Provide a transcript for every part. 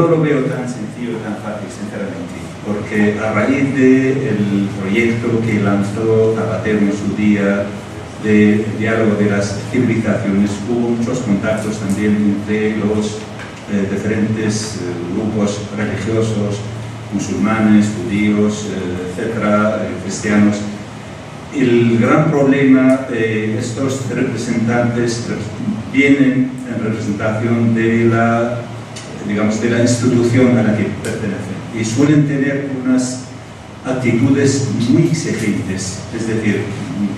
no lo veo tan sencillo, tan fácil, sinceramente, porque a raíz del proyecto que lanzó Zapatero en su día de diálogo de las civilizaciones, hubo muchos contactos también entre los diferentes grupos religiosos, musulmanes, judíos, etcétera, cristianos. El gran problema, estos representantes vienen en representación de la, digamos, de la institución a la que pertenecen y suelen tener unas actitudes muy exigentes, es decir,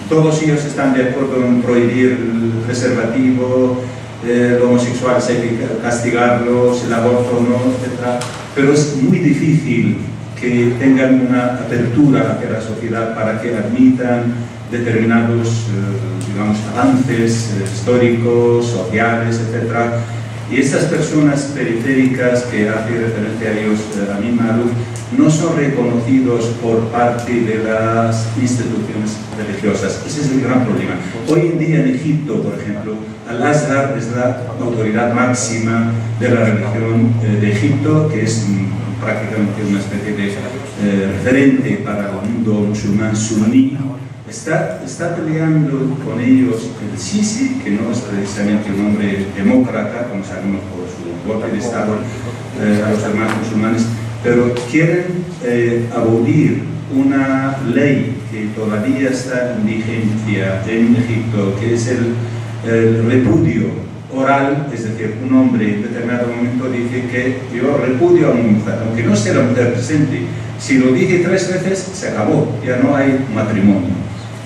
todos ellos están de acuerdo en prohibir el preservativo, los homosexuales hay que castigarlos, el aborto no, etc. Pero es muy difícil que tengan una apertura hacia la sociedad para que admitan determinados, digamos, avances históricos, sociales, etc. Y estas personas periféricas que hace referencia a ellos Amin Maalouf no son reconocidos por parte de las instituciones religiosas. Ese es el gran problema. Hoy en día en Egipto, por ejemplo, Al-Azhar es la autoridad máxima de la religión de Egipto, que es prácticamente una especie de referente para el mundo musulmán suní. Está peleando con ellos el Sisi, que no es precisamente un hombre demócrata, como sabemos por su golpe de Estado a los hermanos musulmanes, pero quieren abolir una ley que todavía está en vigencia en Egipto, que es el repudio oral, es decir, un hombre en determinado momento dice que yo repudio a una mujer, aunque no sea la mujer presente. Si lo dije 3 veces, se acabó, ya no hay matrimonio.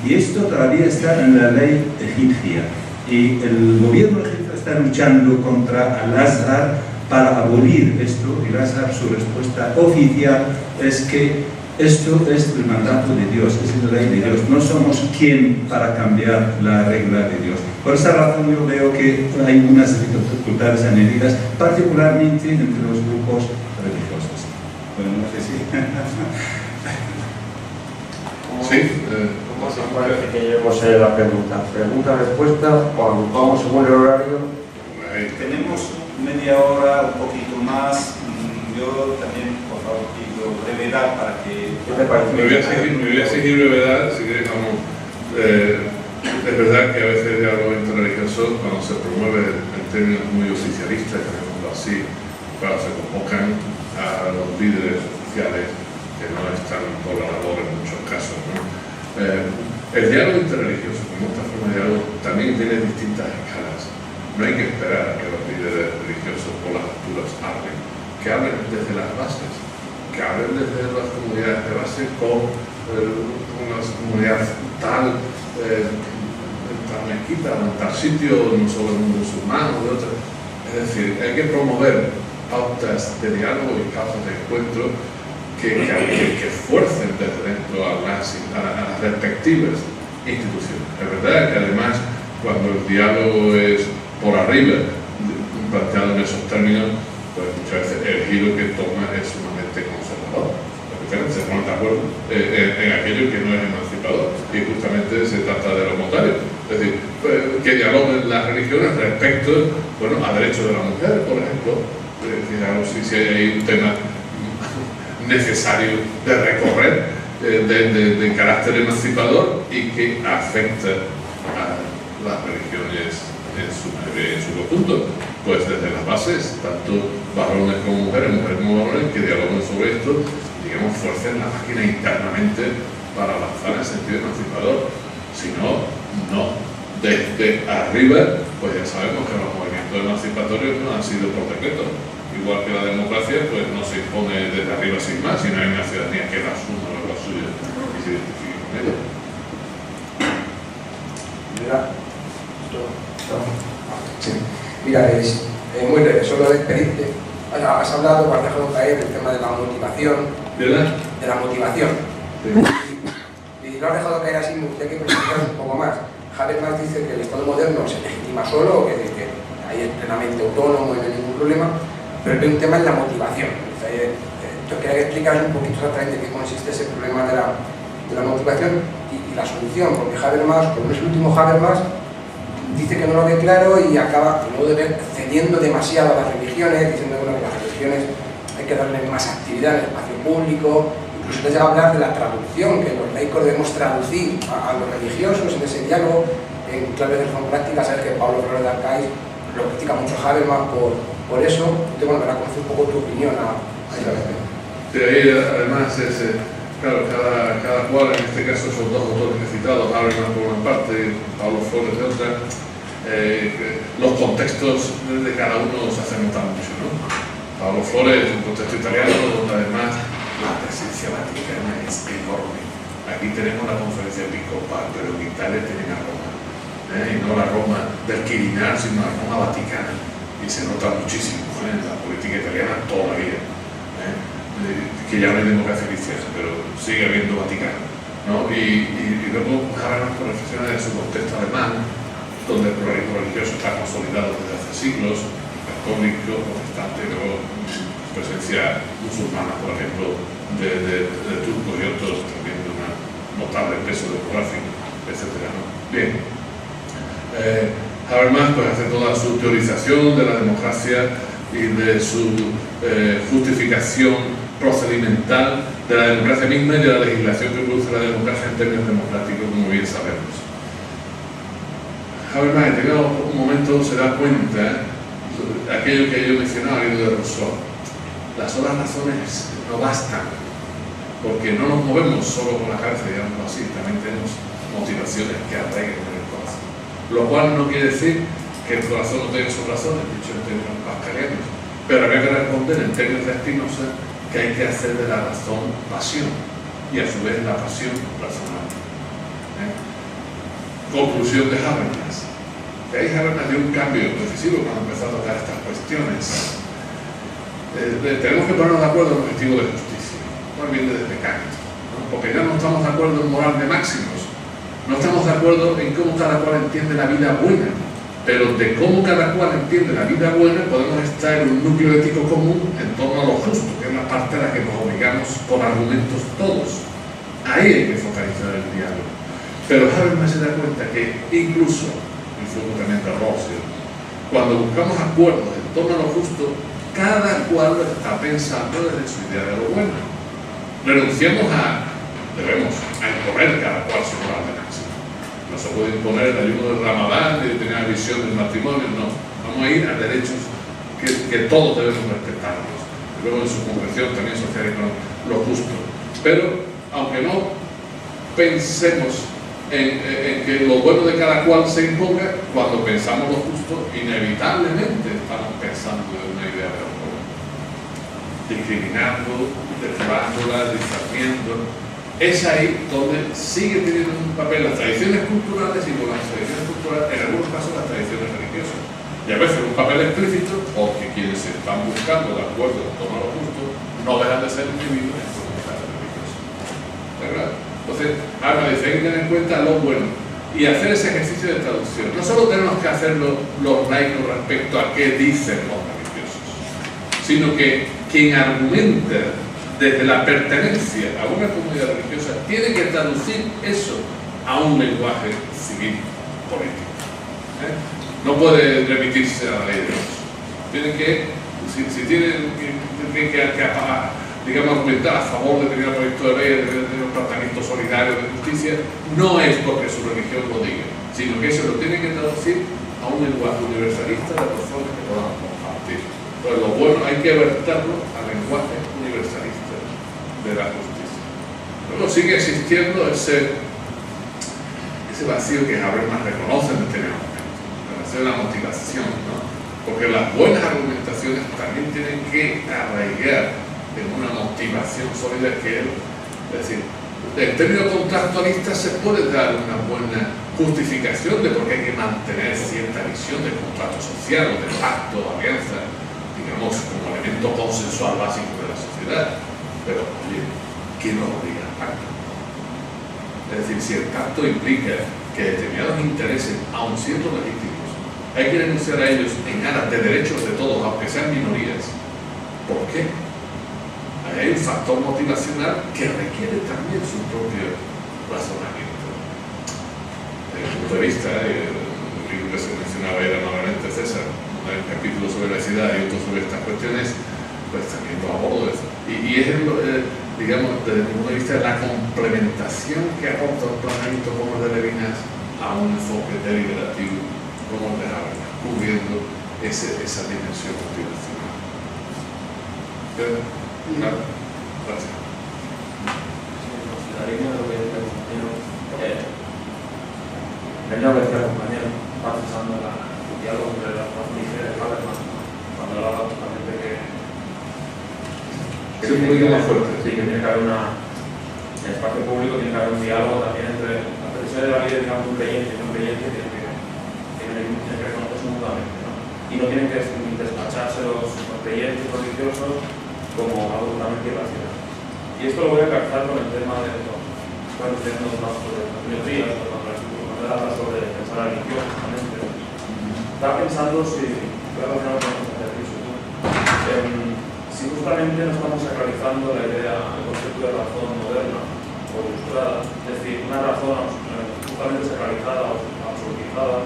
Y esto todavía está en la ley egipcia. Y el gobierno egipcio está luchando contra Al-Azhar para abolir esto, y Al-Azhar, su respuesta oficial es que esto es el mandato de Dios, es la ley de Dios, no somos quien para cambiar la regla de Dios. Por esa razón yo veo que hay unas dificultades añadidas, particularmente entre los grupos religiosos. Bueno, no sé si... Sí, ¿cómo se parece que llevemos la pregunta? ¿Pregunta-respuesta o agrupamos según el horario? Tenemos media hora, un poquito más. Yo también, por favor, pido brevedad para que... ¿Qué te parece? Me voy a seguir brevedad, si quieres, vamos. Es verdad que a veces el diálogo interreligioso, cuando se promueve en términos muy oficialistas, llamémoslo así, cuando se convocan a los líderes oficiales que no están por la labor en muchos casos, ¿no? El diálogo interreligioso, como esta forma de diálogo, también tiene distintas escalas. No hay que esperar a que los líderes religiosos o las culturas hablen, que hablen desde las bases, que hablen desde las comunidades de base con una comunidad tal mezquita o en tal sitio, no solo en un musulmán o de otro. Es decir, hay que promover pautas de diálogo y causas de encuentro que fuercen desde dentro a las respectivas instituciones. Es verdad que además, cuando el diálogo es por arriba, planteado en esos términos, pues muchas veces el giro que toma es sumamente conservador. Se ponen de acuerdo en aquello que no es emancipador, y justamente se trata de lo contrario, es decir, que dialoguen las religiones respecto, bueno, a derechos de la mujer, por ejemplo. Si hay un tema necesario de recorrer de carácter emancipador y que afecta a las religiones en su conjunto, pues desde las bases, tanto varones como mujeres como varones, que dialoguen sobre esto, digamos, fuercen la máquina internamente para avanzar en sentido emancipador. Si no, no. Desde arriba, pues ya sabemos que los movimientos emancipatorios no han sido por decreto. Igual que la democracia, pues no se impone desde arriba sin más, sino hay una ciudadanía que la asuma la suya y se identifique con ella. Mira, es muy breve, solo despedirte. Has hablado, has dejado caer el tema de la motivación. ¿Verdad? De la motivación. Sí. Y lo has dejado caer así, me gustaría que profundizas un poco más. Habermas dice que el Estado moderno se legitima solo, que ahí es plenamente autónomo y no hay ningún problema, pero hay un tema en la motivación. Yo quería que explicas un poquito exactamente qué consiste ese problema de la motivación y la solución, porque Habermas, como es el último Habermas, dice que no lo ve claro y acaba, a mi modo de ver, cediendo demasiado a las religiones, diciendo bueno, que las religiones que darle más actividad en el espacio público. Incluso te llega a hablar de la traducción, que los laicos debemos traducir a los religiosos en ese diálogo, en clave de reforma práctica. Sabes que Pablo Flores de Arcaiz lo critica mucho Habermas por eso. Entonces, bueno, me la conocer un poco tu opinión a ese respecto. Sí, ahí además claro, cada cual, en este caso esos dos autores que he citado, Habermas por una parte, Pablo Flores de otra, los contextos de cada uno se hacen notar mucho, ¿no? Pablo Flores es un contexto italiano donde además la presencia vaticana es enorme. Aquí tenemos la conferencia episcopal, pero en Italia tienen a Roma, y no la Roma del Quirinal, sino la Roma vaticana, y se nota muchísimo en la política italiana todavía, que ya no hay democracia cristiana, pero sigue habiendo Vaticano, ¿no? Y luego Habermas reflexiona de su contexto alemán, donde el pluralismo religioso está consolidado desde hace siglos, católico, protestante, luego presencia musulmana, por ejemplo, de turcos y otros, también de un notable peso demográfico, etc., ¿no? Bien. Habermas pues hace toda su teorización de la democracia y de su justificación procedimental de la democracia misma y de la legislación que produce la democracia en términos democráticos, como bien sabemos. Habermas en determinado momento se da cuenta de aquello que yo mencionaba al libro de Rousseau. Las solas razones no bastan, porque no nos movemos solo con la cabeza, digámoslo así, también tenemos motivaciones que arraigan en el corazón. Lo cual no quiere decir que el corazón no tenga sus razones, dicho en términos pascalianos, pero habría que responder en términos de Spinoza que hay que hacer de la razón pasión y a su vez la pasión razonable. Conclusión de Habermas. De ahí Habermas dio un cambio decisivo cuando empezó a tocar estas cuestiones. Tenemos que ponernos de acuerdo en el objetivo de justicia, no viene desde Kant, ¿no? Porque ya no estamos de acuerdo en moral de máximos, no estamos de acuerdo en cómo cada cual entiende la vida buena, pero de cómo cada cual entiende la vida buena podemos estar en un núcleo ético común en torno a lo justo, que es la parte a la que nos obligamos con argumentos todos. Ahí hay que focalizar el diálogo. Pero Habermas se da cuenta que incluso, y fue también de Russell, cuando buscamos acuerdos en torno a lo justo, cada cual está pensando desde su idea de lo bueno. Debemos imponer cada cual su moral de máximo. No se puede imponer el ayuno del Ramadán ni tener la visión del matrimonio, no. Vamos a ir a derechos que todos debemos respetarlos. Luego en su concreción también social y económica, lo justo. Pero, aunque no pensemos en que lo bueno de cada cual se imponga, cuando pensamos lo justo, inevitablemente estamos pensando en una idea de lo bueno. Discriminando, depurándola, discerniendo. Es ahí donde sigue teniendo un papel las tradiciones culturales y con las tradiciones culturales, en algunos casos las tradiciones religiosas. Y a veces un papel explícito, porque quienes se están buscando de acuerdo en torno a lo justo, no dejan de ser individuos en comunidades religiosas. ¿De verdad? Entonces, ahora dice, hay que tener en cuenta lo bueno y hacer ese ejercicio de traducción. No solo tenemos que hacerlo los laicos respecto a qué dicen los religiosos, sino que quien argumenta desde la pertenencia a una comunidad religiosa tiene que traducir eso a un lenguaje civil político. No puede remitirse a la ley de Dios. Tiene que, si tiene que digamos, argumentar a favor de determinado proyecto de ley, de tener un tratamiento solidario de justicia, no es porque su religión lo diga, sino que eso lo tiene que traducir a un lenguaje universalista de razones que podamos compartir. Entonces, lo bueno hay que verterlo al lenguaje universalista de la justicia. Luego sigue existiendo ese vacío que Habermas reconoce en determinados momentos, el vacío de la motivación, ¿no? Porque las buenas argumentaciones también tienen que arraigar en una motivación sólida que es decir, en términos contractualistas se puede dar una buena justificación de por qué hay que mantener cierta visión de contrato social o de pacto o alianza, digamos, como elemento consensual básico de la sociedad. Pero, oye, ¿quién nos obliga al pacto? Es decir, si el pacto implica que determinados intereses, aun siendo legítimos, hay que renunciar a ellos en aras de derechos de todos, aunque sean minorías, ¿por qué? Hay un factor motivacional que requiere también su propio razonamiento. Desde el punto de vista, el libro que se mencionaba era normalmente César, un capítulo sobre la ciudad y otro sobre estas cuestiones, pues también lo abordo eso. Y es, digamos, desde mi punto de vista, la complementación que aporta un planeamiento como el de Levinas a un enfoque deliberativo como el de Habermas, cubriendo esa dimensión motivacional. Gracias. La línea de lo que decía el compañero, va pensando en el diálogo entre la razón y el Habermas, cuando hablaba justamente que Es un poquito más fuerte. sí, que tiene que haber en el espacio público tiene que haber un diálogo también entre la pretensión de la vida, digamos, un creyente y no creyente, tienen que reconocerse mutuamente, ¿no? Y no tienen que despacharse los creyentes religiosos como algo totalmente irracional. Y esto lo voy a calzar con el tema de lo que están diciendo más sobre las teorías, cuando habla sobre pensar la religión, justamente. Estaba pensando si voy a relacionar con el ejercicio, si justamente no estamos sacralizando la idea, el concepto de razón moderna o ilustrada, es decir, una razón justamente sacralizada o absolutizada,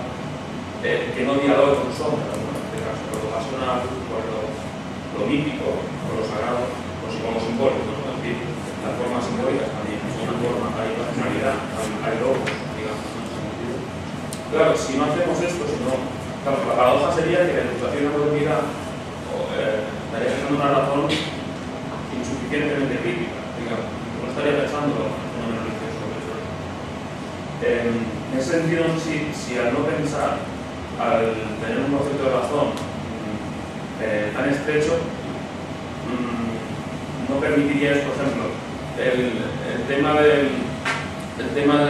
que no dialogue con sombras, en este caso, con lo pasional, con lo mítico, con lo sagrado, con lo simbólico, ¿no? Es decir, las formas simbólicas también son una forma, hay racionalidad, hay logos, digamos, en ese sentido. Claro, si no hacemos esto, si no, claro, la paradoja sería que la ilustración y la modernidad estaría pensando una razón insuficientemente crítica, digamos, no estaría pensando en un fenómeno religioso. En ese sentido, no sé si al no pensar, al tener un concepto de razón tan estrecho, no permitiría, por ejemplo, el tema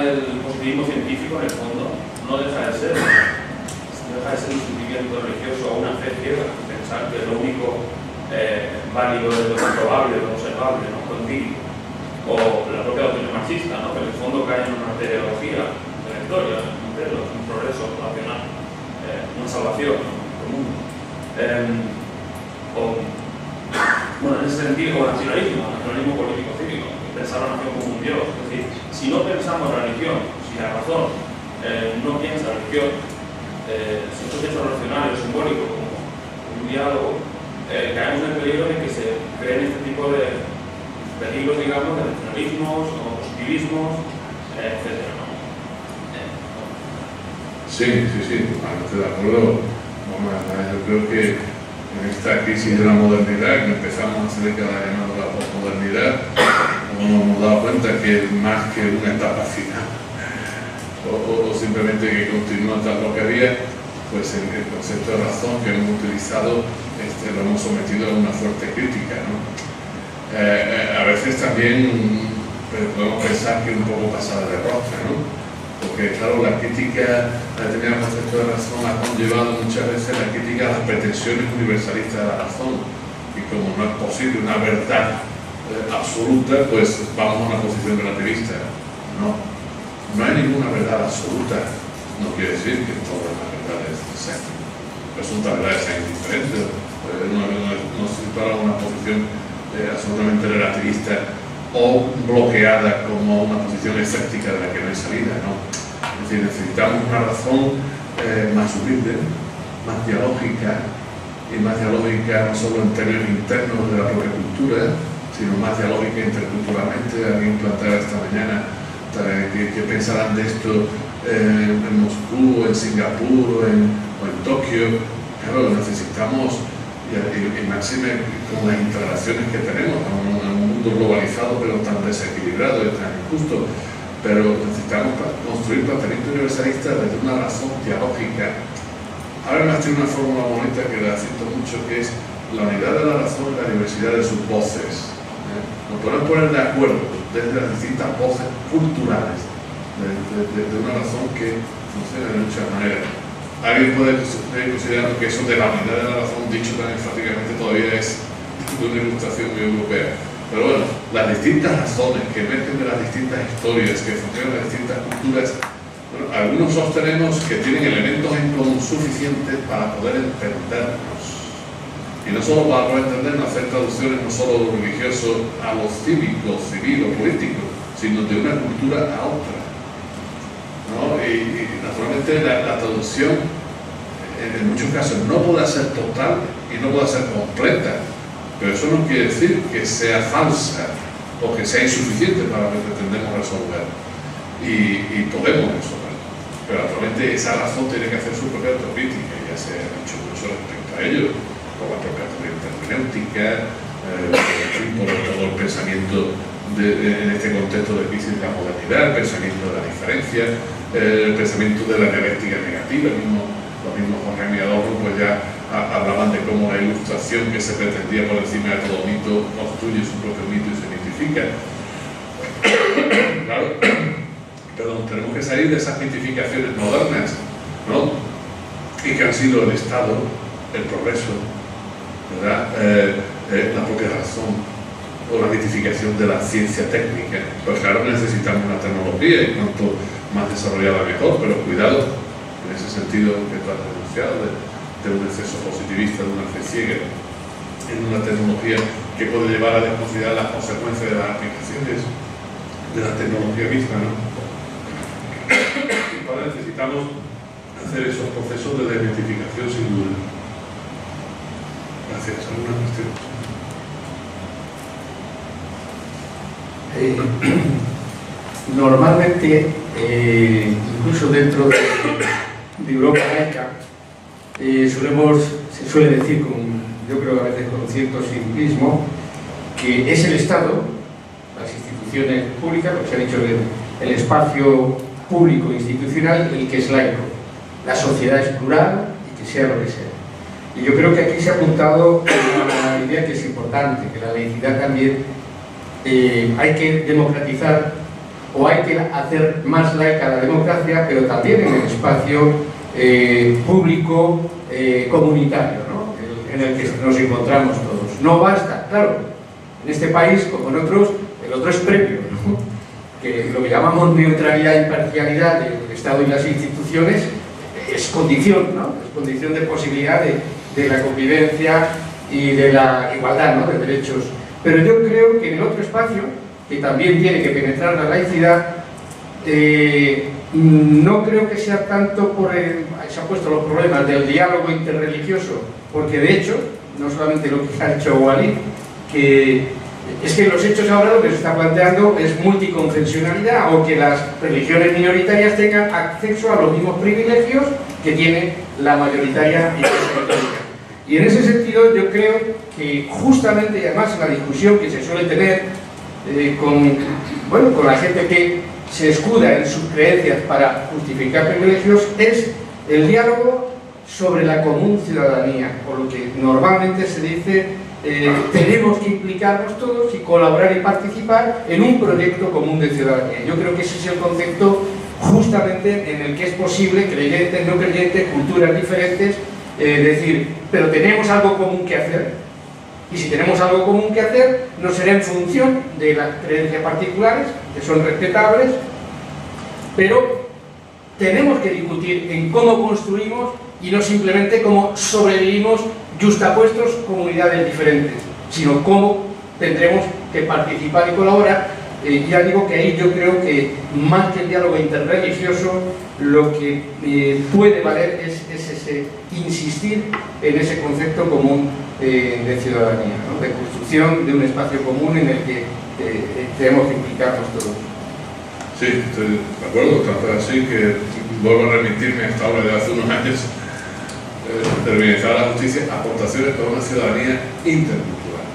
del positivismo científico, en el fondo, no deja de ser un sentimiento religioso o una fe ciega, pensar que lo único válido es lo comprobable, lo observable, ¿no? Lo empírico. O la propia doctrina marxista, ¿no? Que en el fondo cae en una materiología de la historia, un progreso racional, una salvación, ¿no? Común. Bueno, en ese sentido, o nacionalismo político-cívico, pensar la nación como un Dios. Es decir, si no pensamos la religión, si la razón no piensa la religión, si no piensa lo racional, lo simbólico, como un diálogo, caemos en el peligro de que se creen este tipo de peligros, digamos, de nacionalismos o positivismos, etc. ¿no? Sí, totalmente de acuerdo. Yo creo que en esta crisis de la modernidad, que empezamos hace décadas llamando la posmodernidad, nos hemos dado cuenta que es más que una etapa final o simplemente que continúa tal lo que había, pues el concepto de razón que hemos utilizado lo hemos sometido a una fuerte crítica, ¿no? A veces también podemos pensar que un poco pasada de rosca, ¿no? Porque claro, la crítica a determinados conceptos de razón ha conllevado muchas veces la crítica a las pretensiones universalistas de la razón, y como no es posible una verdad absoluta, pues vamos a una posición relativista. No hay ninguna verdad absoluta. No quiere decir que todas las verdades sean presuntas verdades sean diferentes. No se situará una posición absolutamente relativista o bloqueada como una posición escéptica de la que no hay salida, ¿no? Es decir, necesitamos una razón más humilde, más dialógica, y más dialógica no solo en términos internos de la propia cultura, sino más dialógica interculturalmente. Alguien planteaba esta mañana que pensarán de esto en Moscú, en Singapur o en Tokio. Claro, necesitamos, y máxime con las instalaciones que tenemos, en un mundo globalizado pero tan desequilibrado y tan injusto, pero necesitamos construir planteamiento universalista desde una razón dialógica. Habermas tiene una fórmula bonita que la cito mucho, que es la unidad de la razón y la diversidad de sus voces. Nos podemos poner de acuerdo desde las distintas voces culturales de una razón que funciona de muchas maneras. Alguien puede considerar que eso de la unidad de la razón, dicho tan enfáticamente, todavía es de una ilustración muy europea. Pero bueno, las distintas razones que emergen de las distintas historias, que funcionan en las distintas culturas, bueno, algunos sostenemos que tienen elementos en común suficientes para poder entendernos. Y no solo para poder entendernos, hacer traducciones no solo de lo religioso a lo cívico, civil o político, sino de una cultura a otra, ¿no? Y naturalmente la traducción en muchos casos no puede ser total y no puede ser completa, Pero eso no quiere decir que sea falsa o que sea insuficiente para lo que pretendemos resolver. Y podemos resolver. Pero actualmente esa razón tiene que hacer su propia autocrítica, y ya se ha dicho mucho respecto a ello, por la propia corriente hermenéutica, por todo el pensamiento en este contexto de crisis de la modernidad, el pensamiento de la diferencia, el pensamiento de la dialéctica negativa. Los mismos Horkheimer y Adorno pues ya hablaban de cómo la ilustración que se pretendía por encima de todo mito construye su propio mito y se mitifica. Claro, perdón, tenemos que salir de esas mitificaciones modernas, ¿no? Y que han sido el Estado, el progreso, ¿verdad? La propia razón, o la mitificación de la ciencia técnica. Pues claro, necesitamos una tecnología, y cuanto más desarrollada mejor, pero cuidado en ese sentido que tú has denunciado de un exceso positivista, de una fe ciega en una tecnología que puede llevar a desconsiderar las consecuencias de las aplicaciones de la tecnología misma, ¿no? Y para necesitamos hacer esos procesos de desmitificación sin duda. Gracias. ¿Alguna cuestión? Normalmente, incluso dentro de Europa laica, se suele decir, yo creo que a veces con cierto simplismo, que es el Estado, las instituciones públicas, lo que se ha dicho, el espacio público institucional, el que es laico. La sociedad es plural y que sea lo que sea. Y yo creo que aquí se ha apuntado una idea que es importante, que la laicidad también hay que democratizar, o hay que hacer más laica la democracia, pero también en el espacio público comunitario, ¿no? En el que nos encontramos todos. No basta, claro, en este país, como en otros, el otro es previo, ¿no? Que lo que llamamos neutralidad e imparcialidad del Estado y las instituciones es condición, ¿no? Es condición de posibilidad de la convivencia y de la igualdad, ¿no? De derechos. Pero yo creo que en el otro espacio, que también tiene que penetrar la laicidad, no creo que sea tanto se han puesto los problemas del diálogo interreligioso, porque de hecho, no solamente lo que ha hecho Walid, que es que en los hechos ahora lo que se está planteando es multiconfesionalidad, o que las religiones minoritarias tengan acceso a los mismos privilegios que tiene la mayoritaria Iglesia católica. Y en ese sentido yo creo que justamente, y además en la discusión que se suele tener con la gente que se escuda en sus creencias para justificar privilegios, es el diálogo sobre la común ciudadanía, o lo que normalmente se dice, tenemos que implicarnos todos y colaborar y participar en un proyecto común de ciudadanía. Yo creo que ese es el concepto justamente en el que es posible, creyentes, no creyentes, culturas diferentes, decir, pero tenemos algo común que hacer. Y si tenemos algo común que hacer, no será en función de las creencias particulares, que son respetables, pero tenemos que discutir en cómo construimos y no simplemente cómo sobrevivimos justapuestos comunidades diferentes, sino cómo tendremos que participar y colaborar. Ya digo que ahí yo creo que más que el diálogo interreligioso, lo que puede valer es ese insistir en ese concepto común de ciudadanía, ¿no? De construcción de un espacio común en el que tenemos que implicarnos todos. Sí, estoy de acuerdo, tanto así que vuelvo a remitirme a esta obra de hace unos años, Terminalizar la justicia, aportaciones para una ciudadanía intercultural,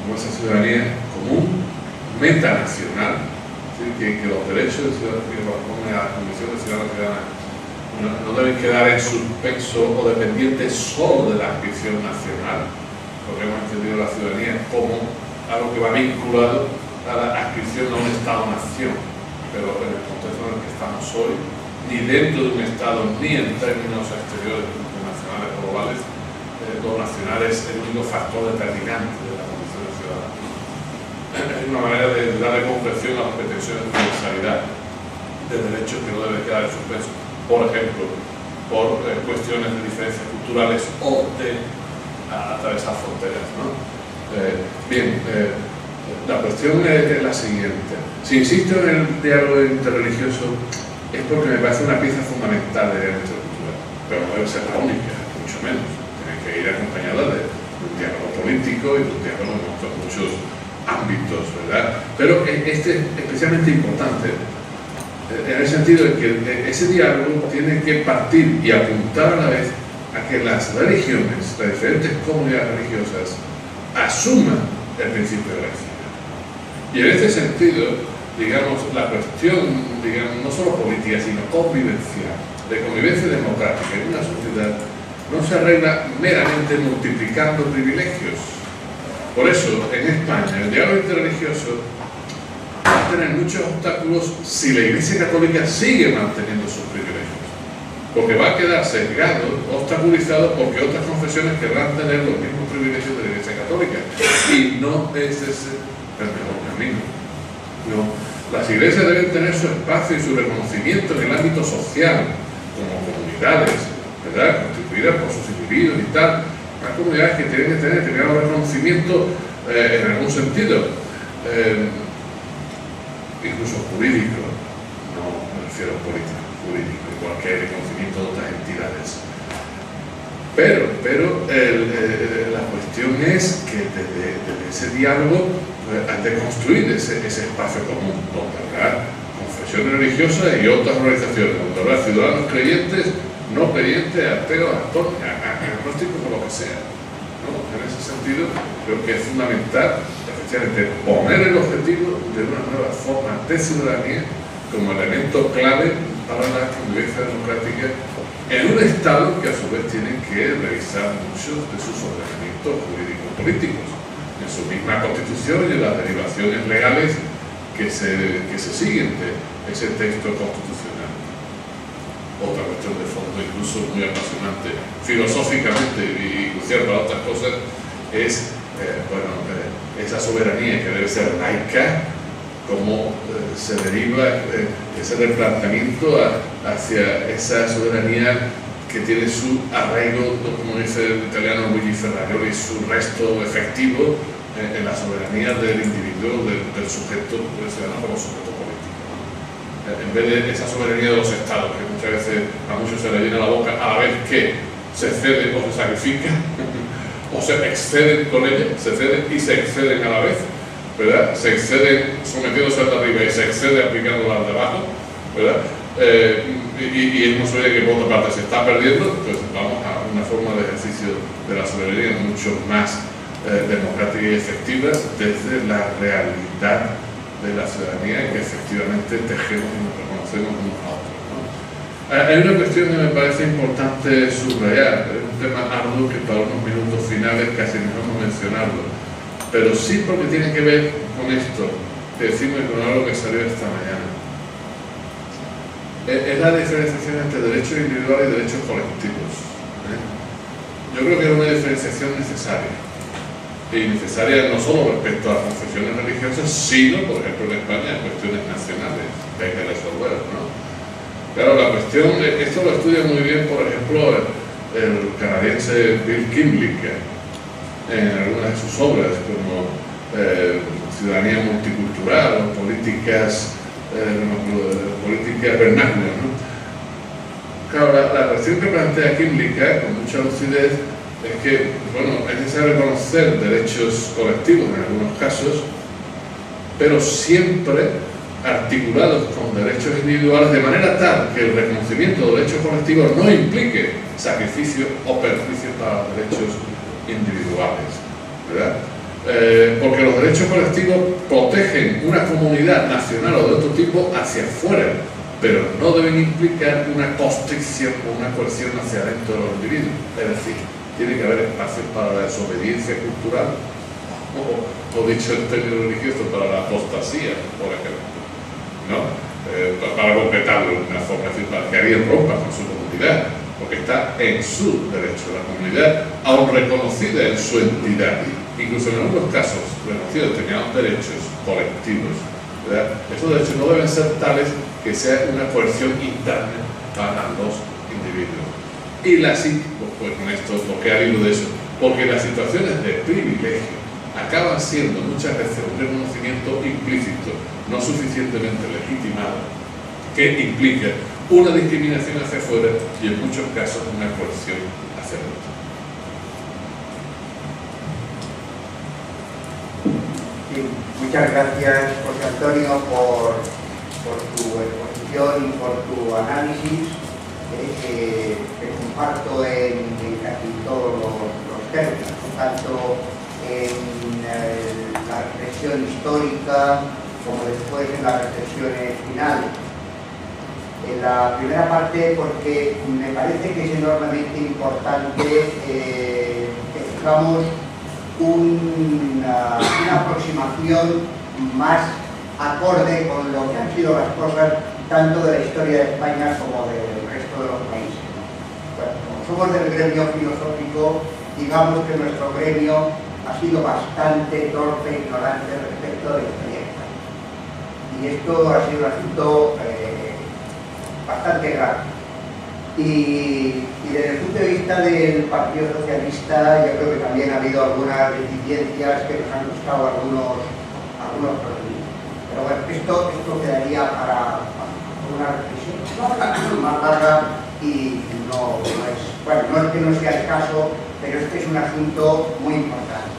como esa ciudadanía común, metanacional, ¿sí? que los derechos de ciudadanía que corresponden a la Convención de Ciudadanos no deben quedar en suspenso o dependientes solo de la adscripción nacional, porque hemos entendido la ciudadanía como algo que va vinculado a la adscripción a un Estado-nación, pero en el contexto en el que estamos hoy, ni dentro de un Estado, ni en términos exteriores, nacionales o globales, lo nacional es el único factor determinante de la condición de ciudadano. Es una manera de darle comprensión a las pretensiones de universalidad de derechos que no deben quedar en suspenso, por ejemplo, por cuestiones de diferencias culturales o de atravesar fronteras, ¿no? La cuestión es la siguiente. Si insisto en el diálogo interreligioso es porque me parece una pieza fundamental de la intercultural, pero no debe ser la única, mucho menos. Tiene que ir acompañada de un diálogo político y un diálogo en otros muchos ámbitos, ¿verdad? Pero este es especialmente importante en el sentido de que ese diálogo tiene que partir y apuntar a la vez a que las religiones, las diferentes comunidades religiosas, asuman el principio de la laicidad. Y en este sentido, digamos, la cuestión, digamos, no solo política, sino convivencial, de convivencia democrática en una sociedad, no se arregla meramente multiplicando privilegios. Por eso, en España, el diálogo interreligioso va a tener muchos obstáculos si la Iglesia Católica sigue manteniendo sus privilegios, porque va a quedar sesgado, obstaculizado, porque otras confesiones querrán tener los mismos privilegios de la Iglesia Católica, y no es ese el mejor camino. No. Las iglesias deben tener su espacio y su reconocimiento en el ámbito social, como comunidades, ¿verdad?, constituidas por sus individuos y tal. Las comunidades que tienen que tener un reconocimiento en algún sentido, incluso jurídico, no me refiero a político, jurídico, igual que hay reconocimiento de otras entidades. Pero la cuestión es que desde ese diálogo hay de construir ese espacio común, donde habrá confesiones religiosas y otras organizaciones, donde habrá ciudadanos creyentes, no creyentes, ateos, agnósticos o lo que sea, ¿no? En ese sentido, creo que es fundamental, efectivamente, poner el objetivo de una nueva forma de ciudadanía como elemento clave para la convivencia democrática en un Estado que a su vez tiene que revisar muchos de sus ordenamientos jurídicos políticos, en su misma Constitución y en las derivaciones legales que se siguen de ese texto constitucional. Otra cuestión de fondo, incluso muy apasionante, filosóficamente y crucial para otras cosas, es esa soberanía que debe ser laica, cómo se deriva ese replanteamiento hacia esa soberanía que tiene su arraigo, como dice el italiano Luigi Ferrarioli, su resto efectivo en la soberanía del individuo, del sujeto, del ciudadano como sujeto político. En vez de esa soberanía de los estados, que muchas veces a muchos se le llena la boca a la vez que se cede o se sacrifica, o se exceden con ella, se ceden y se exceden a la vez, ¿verdad? Se exceden sometiéndose al de arriba y se excede aplicándola al de abajo, ¿verdad? Y es una soberanía que por otra parte se está perdiendo, pues vamos a una forma de ejercicio de la soberanía mucho más democrática y efectiva desde la realidad de la ciudadanía que efectivamente tejemos y nos reconocemos unos a otros, ¿no? Hay una cuestión que me parece importante subrayar, es un tema arduo que para unos minutos finales casi no hemos mencionado, pero sí porque tiene que ver con esto que decimos y con algo que salió esta mañana. Es la diferenciación entre derechos individuales y derechos colectivos. Yo creo que es una diferenciación necesaria. Y necesaria no solo respecto a las confesiones religiosas, sino, por ejemplo, en España, cuestiones nacionales que hay que resolver, ¿no? Claro, la cuestión, esto lo estudia muy bien, por ejemplo, el canadiense Bill Kimlicka, en algunas de sus obras, como Ciudadanía Multicultural o Políticas Vernáculas, ¿no? Claro, la cuestión que plantea Kimlicka, con mucha lucidez, es que, bueno, es necesario reconocer derechos colectivos en algunos casos, pero siempre articulados con derechos individuales de manera tal que el reconocimiento de derechos colectivos no implique sacrificio o perjuicio para los derechos individuales, ¿verdad? Porque los derechos colectivos protegen una comunidad nacional o de otro tipo hacia afuera, pero no deben implicar una constricción o una coerción hacia adentro de los individuos. Es decir, tiene que haber espacios para la desobediencia cultural, o dicho en términos religiosos, para la apostasía, por ejemplo, ¿no? Para completarlo de una forma, es decir, para que alguien rompa con su comunidad, porque está en su derecho. La comunidad, aún reconocida en su entidad, incluso en algunos casos reconocidos determinados derechos colectivos, ¿verdad? Estos derechos no deben ser tales que sea una coerción interna para los individuos. Y pues con esto, ¿por qué al hilo de eso? Porque las situaciones de privilegio acaban siendo muchas veces un reconocimiento implícito, no suficientemente legitimado, que implica una discriminación hacia afuera y en muchos casos una coerción hacia adentro. Sí, muchas gracias, José Antonio, por tu exposición y por tu análisis, que comparto en casi todos los términos, tanto en la reflexión histórica como después en las reflexiones finales. En la primera parte, porque me parece que es enormemente importante que tengamos una aproximación más acorde con lo que han sido las cosas tanto de la historia de España como del resto de los países. Bueno, como somos del gremio filosófico, digamos que nuestro gremio ha sido bastante torpe e ignorante respecto de la historia de España. Y esto ha sido un asunto bastante grave. Y desde el punto de vista del Partido Socialista, yo creo que también ha habido algunas deficiencias que nos han costado algunos problemas. Pero bueno, esto quedaría para una reflexión más larga y no es que no sea el caso, pero este es un asunto muy importante.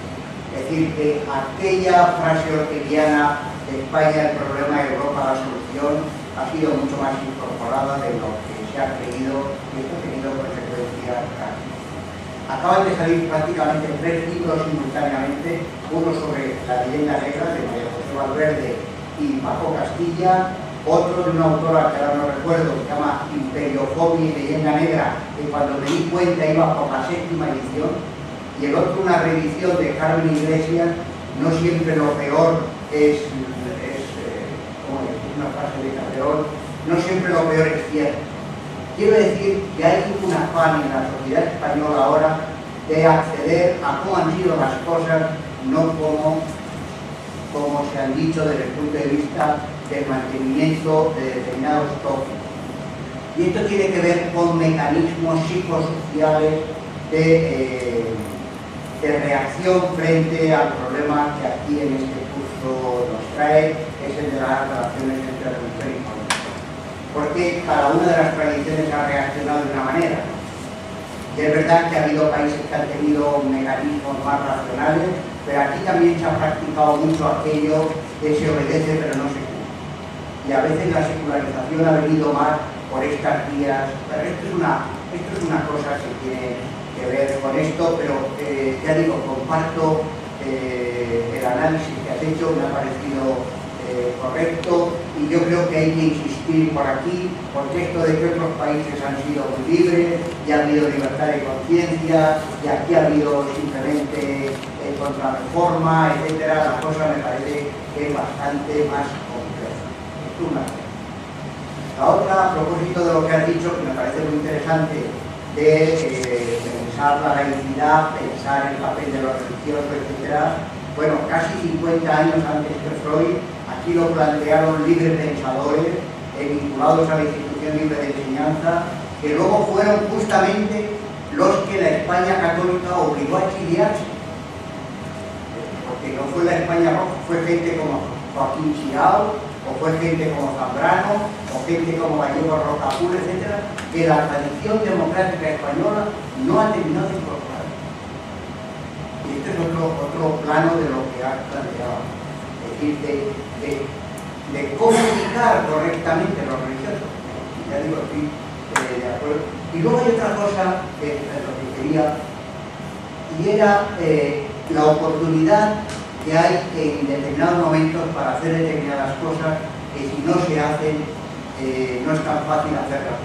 Es decir, que aquella frase orteliana de España, el problema de Europa, la solución, ha sido mucho más incorporada de lo que se ha creído, y esto ha tenido consecuencias grandes. Acaban de salir prácticamente 3 libros simultáneamente, uno sobre la leyenda negra de María José Valverde y Paco Castilla, otro de una autora que ahora no recuerdo, que se llama Imperiofobia y leyenda negra, que cuando me di cuenta iba por la 7ª edición, y el otro una reedición de Carmen Iglesias, no siempre lo peor es como una frase de Calderón, no siempre lo peor es cierto. Quiero decir que hay un afán en la sociedad española ahora de acceder a cómo han sido las cosas, no como se han dicho desde el punto de vista del mantenimiento de determinados tópicos. Y esto tiene que ver con mecanismos psicosociales de reacción frente al problema que aquí en este curso nos trae, que es el de las relaciones entre religión y política. Porque cada una de las tradiciones ha reaccionado de una manera. Y es verdad que ha habido países que han tenido mecanismos más racionales, pero aquí también se ha practicado mucho aquello que se obedece pero no se cumple. Y a veces la secularización ha venido más por estas vías. Pero esto es una cosa que tiene que ver con esto, pero ya digo, comparto el análisis que has hecho, me ha parecido correcto, y yo creo que hay que insistir por aquí, porque esto de que otros países han sido muy libres, y ha habido libertad de conciencia, y aquí ha habido simplemente contrarreforma, etcétera, la cosa me parece que es bastante más compleja. Esto es una cosa. La otra, a propósito de lo que has dicho, que me parece muy interesante, de pensar la laicidad, pensar el papel de los religiosos, etcétera. Bueno, casi 50 años antes que Freud, aquí lo plantearon libres pensadores vinculados a la institución libre de enseñanza, que luego fueron justamente los que la España católica obligó a exiliarse. Porque no fue la España roja, fue gente como Joaquín Chirao, o fue gente como Zambrano, o gente como Gallego Rocapur, etc., que la tradición democrática española no ha terminado de incorporar. Y este es otro plano de lo que has planteado. Es decir, de comunicar correctamente los religiosos. Ya digo, sí, de acuerdo. Y luego hay otra cosa que es lo que quería, y era la oportunidad que hay en determinados momentos para hacer determinadas cosas que si no se hacen no es tan fácil hacerlas.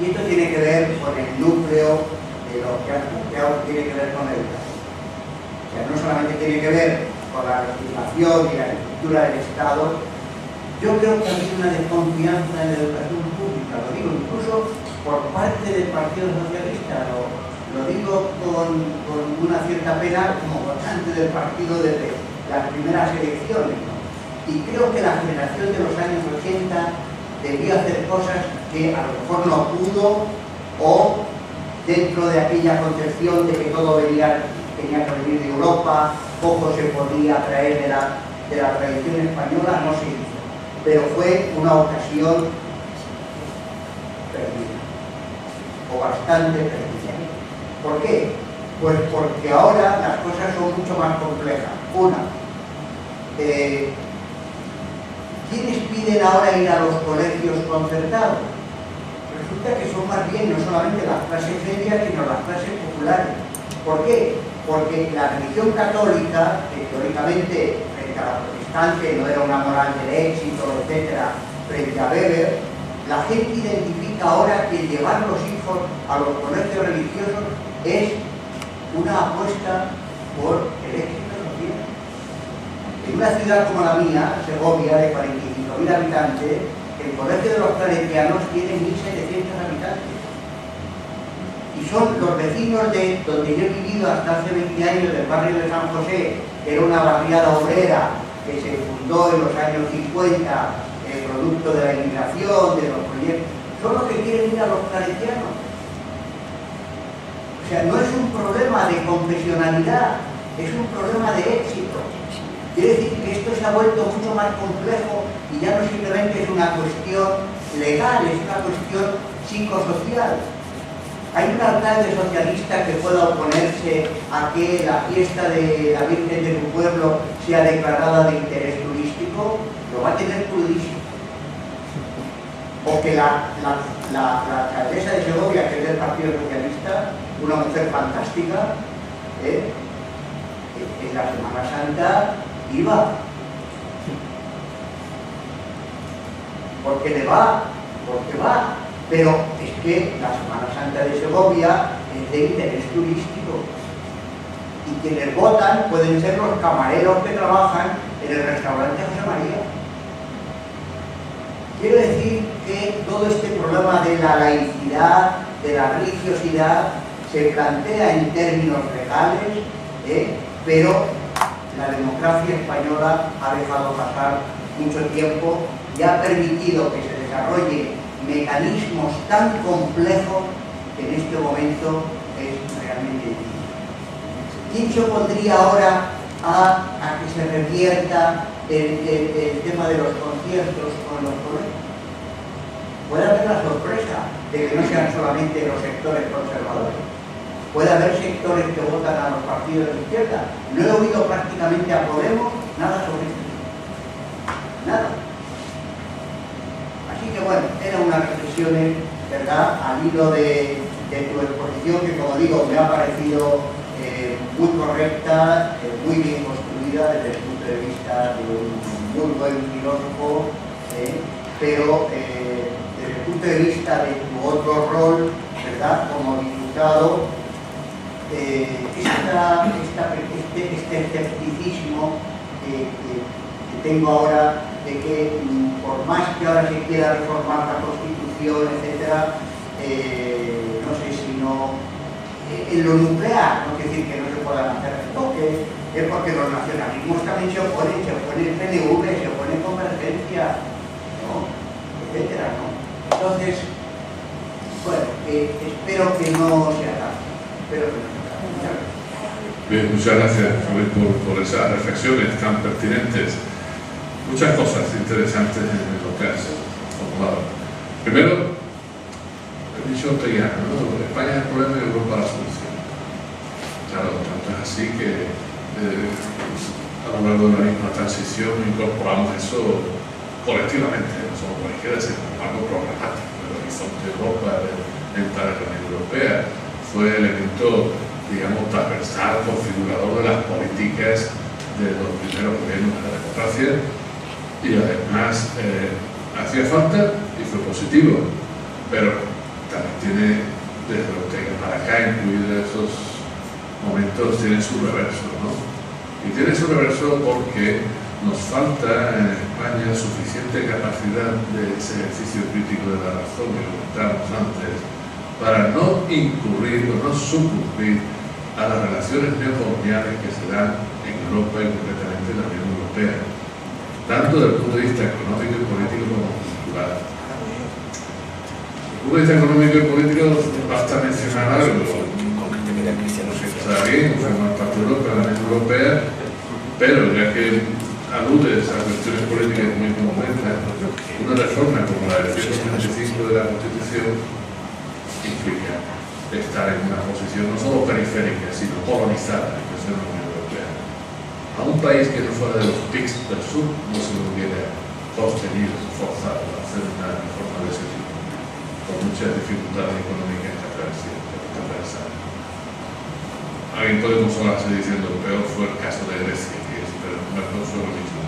Y esto tiene que ver con el núcleo de lo que has planteado, tiene que ver con la educación. O sea, no solamente tiene que ver con la legislación y la estructura del Estado. Yo creo que hay una desconfianza en la educación pública, lo digo incluso por parte del Partido Socialista, lo digo con una cierta pena como votante del partido desde las primeras elecciones, ¿no? Y creo que la generación de los años 80 debía hacer cosas que a lo mejor no pudo, o dentro de aquella concepción de que todo tenía que venir de Europa, poco se podía traer de la tradición española, no se hizo. Pero fue una ocasión perdida, o bastante perdida. ¿Por qué? Pues porque ahora las cosas son mucho más complejas. Una, ¿quiénes piden ahora ir a los colegios concertados? Resulta que son más bien no solamente las clases medias, sino las clases populares. ¿Por qué? Porque la religión católica, que teóricamente frente a la protestante no era una moral del éxito, etcétera, frente a Weber, la gente identifica ahora que llevar los hijos a los colegios religiosos es una apuesta por el éxito social. En una ciudad como la mía, Segovia, de 45.000 habitantes, el colegio de los claretianos tiene 1.700 habitantes. Y son los vecinos de donde yo he vivido hasta hace 20 años, del barrio de San José, que era una barriada obrera que se fundó en los años 50, producto de la inmigración, de los proyectos, son los que quieren ir a los claretianos. O sea, no es un problema de confesionalidad, es un problema de éxito. Quiere decir que esto se ha vuelto mucho más complejo y ya no simplemente es una cuestión legal, es una cuestión psicosocial. ¿Hay un alcalde socialista que pueda oponerse a que la fiesta de la Virgen de su pueblo sea declarada de interés turístico? Lo va a tener crudísimo. O que la alcaldesa de Segovia, que es del Partido Socialista, una mujer fantástica, en la Semana Santa iba. Porque le va, porque va. Pero es que la Semana Santa de Segovia es de interés turístico. Y quienes votan pueden ser los camareros que trabajan en el restaurante José María. Quiero decir que todo este problema de la laicidad, de la religiosidad, se plantea en términos legales, pero la democracia española ha dejado pasar mucho tiempo y ha permitido que se desarrolle mecanismos tan complejos que en este momento es realmente difícil. ¿Quién se opondría ahora a que se revierta el tema de los conciertos con los colegios? Puede haber la sorpresa de que no sean solamente los sectores conservadores. Puede haber sectores que votan a los partidos de izquierda. No he oído prácticamente a Podemos nada sobre esto. Nada. Así que bueno, eran unas reflexiones, ¿verdad?, al hilo de tu exposición, que como digo, me ha parecido muy correcta, muy bien construida desde el punto de vista de un muy buen filósofo, pero desde el punto de vista de tu otro rol, ¿verdad?, como diputado, este escepticismo que tengo ahora de que por más que ahora se quiera reformar la Constitución, etcétera, no sé si no, en lo nuclear, no quiere decir que no se puedan hacer retoques, es porque los nacionalismos también se oponen el PNV, se opone Convergencia, ¿no?, etcétera, ¿no? Entonces, bueno, espero que no sea tanto, espero que no sea tanto. Bien, muchas gracias por esas reflexiones tan pertinentes. Muchas cosas interesantes en lo que has formulado. Primero, he dicho Ortega, ¿no?, España es el problema y Europa la solución. Claro, tanto es así que a lo largo de la misma transición incorporamos eso colectivamente, no solo por izquierda, sino algo problemático. El horizonte de Europa, de entrar en la Unión Europea, fue elemento, digamos, transversal, configurador de las políticas de los primeros gobiernos de la democracia, y además hacía falta y fue positivo, pero también tiene, desde Ortega para acá, incluidos esos momentos, tiene su reverso, ¿no? Y tiene su reverso porque nos falta en España suficiente capacidad de ese ejercicio crítico de la razón que comentábamos antes, para no incurrir o no sucumbir a las relaciones neocoloniales que se dan en Europa y concretamente en la Unión Europea, tanto desde el punto de vista económico y político como cultural. Desde el punto de vista económico y político basta mencionar algo. Está bien, formar parte de Europa, la Unión Europea, pero ya que aludes a cuestiones políticas muy concretas, una reforma como la del 195 de la Constitución implica estar en una posición no solo periférica, sino colonizada en la Unión Europea. a un país que no fuera de los PICs del sur no se lo hubiera sostenido, forzado a hacer una reforma de ese tipo, con muchas dificultades económicas que atravesar. Alguien puede consolarse diciendo que peor fue el caso de Grecia, que es, pero no fue lo mismo.